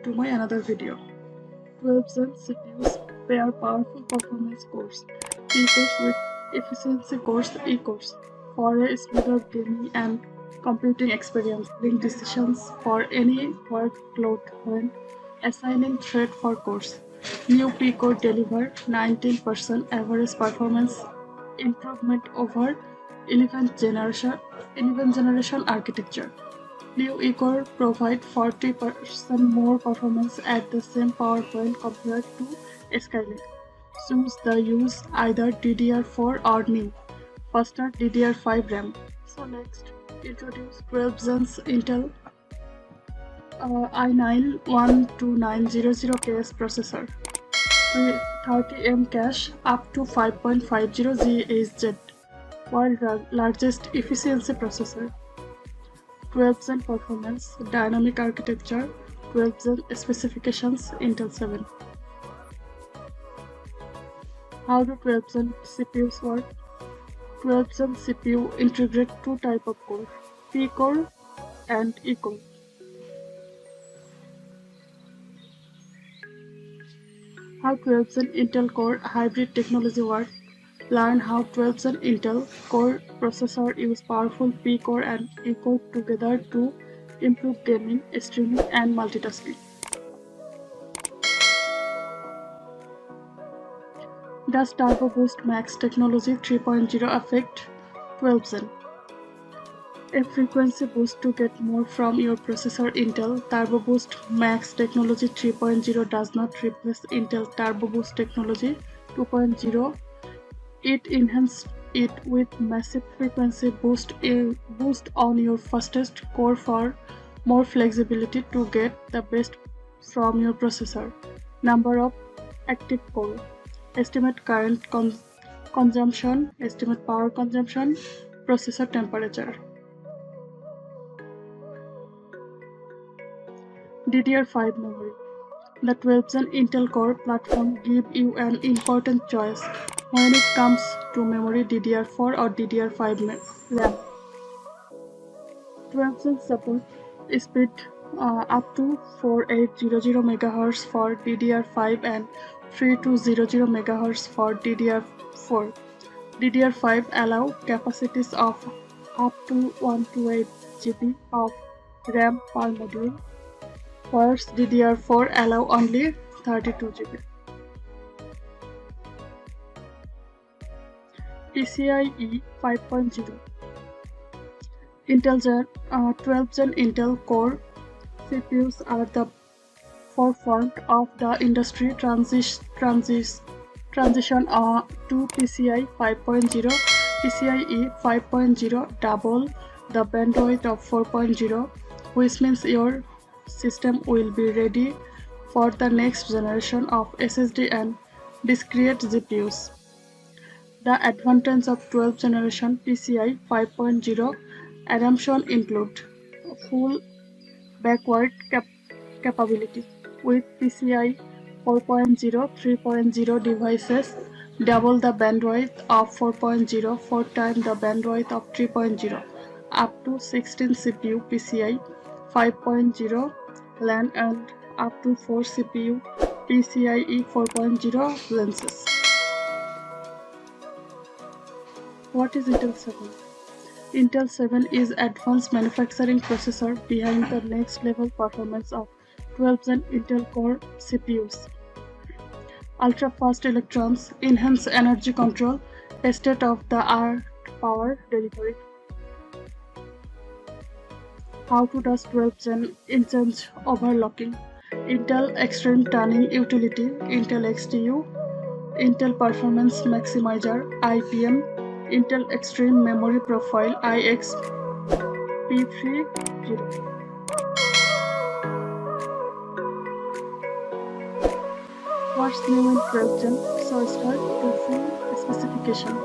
to my another video. 12th CPUs pair powerful performance cores, P-cores with efficiency cores, E-cores, for a smoother gaming and computing experience. Link decisions for any workload when assigning thread for cores. New P-core deliver 19% average performance improvement over 11th generation architecture. New E-core provide 40% more performance at the same power point compared to Skylake. Choose the use either DDR4 or new, faster DDR5 RAM. So next, introduce 12th Gen Intel i9-12900KS processor. 30M cache up to 5.50 GHz, world largest efficiency processor. 12th Gen performance, dynamic architecture, 12th Gen specifications, Intel 7. How do 12th Gen CPUs work? 12th Gen CPU integrate two types of core, P-core and E-core. How 12th Gen Intel Core hybrid technology works? Learn how 12th Gen Intel Core processor use powerful P-core and E-core together to improve gaming, streaming, and multitasking. Does Turbo Boost Max Technology 3.0 affect 12th Gen? A frequency boost to get more from your processor. Intel Turbo Boost Max Technology 3.0 does not replace Intel Turbo Boost Technology 2.0. It enhances it with massive frequency boost on your fastest core for more flexibility to get the best from your processor. Number of active core, estimate current consumption, estimate power consumption, processor temperature. DDR5 memory. The 12th Gen Intel Core platform gives you an important choice when it comes to memory, DDR4 or DDR5 RAM. 12th Gen support speed up to 4800 MHz for DDR5 and 3200 MHz for DDR4. DDR5 allow capacities of up to 128 GB of RAM per module, whereas DDR4 allow only 32 GB. PCIe 5.0. Intel 12th Gen Intel Core CPUs are the forefront of the industry transition to PCIe 5.0. PCIe 5.0 double the bandwidth of 4.0, which means your system will be ready for the next generation of SSD and discrete GPUs. The advantages of 12th generation PCIe 5.0 adoption include full backward capability with PCIe 4.0, 3.0 devices, double the bandwidth of 4.0, 4 times the bandwidth of 3.0, up to 16 CPU PCIe 5.0 LAN and up to 4 CPU PCIe 4.0 lenses. What is Intel 7? Intel 7 is advanced manufacturing processor behind the next level performance of 12th Gen Intel Core CPUs. Ultra-fast electrons, enhanced energy control, state-of-the-art power delivery. How to does 12th Gen instance overclocking? Intel Extreme Tuning Utility, Intel XTU, Intel Performance Maximizer, IPM, Intel Extreme Memory Profile, IXP30. What's new in 12th Gen? So start to full specification.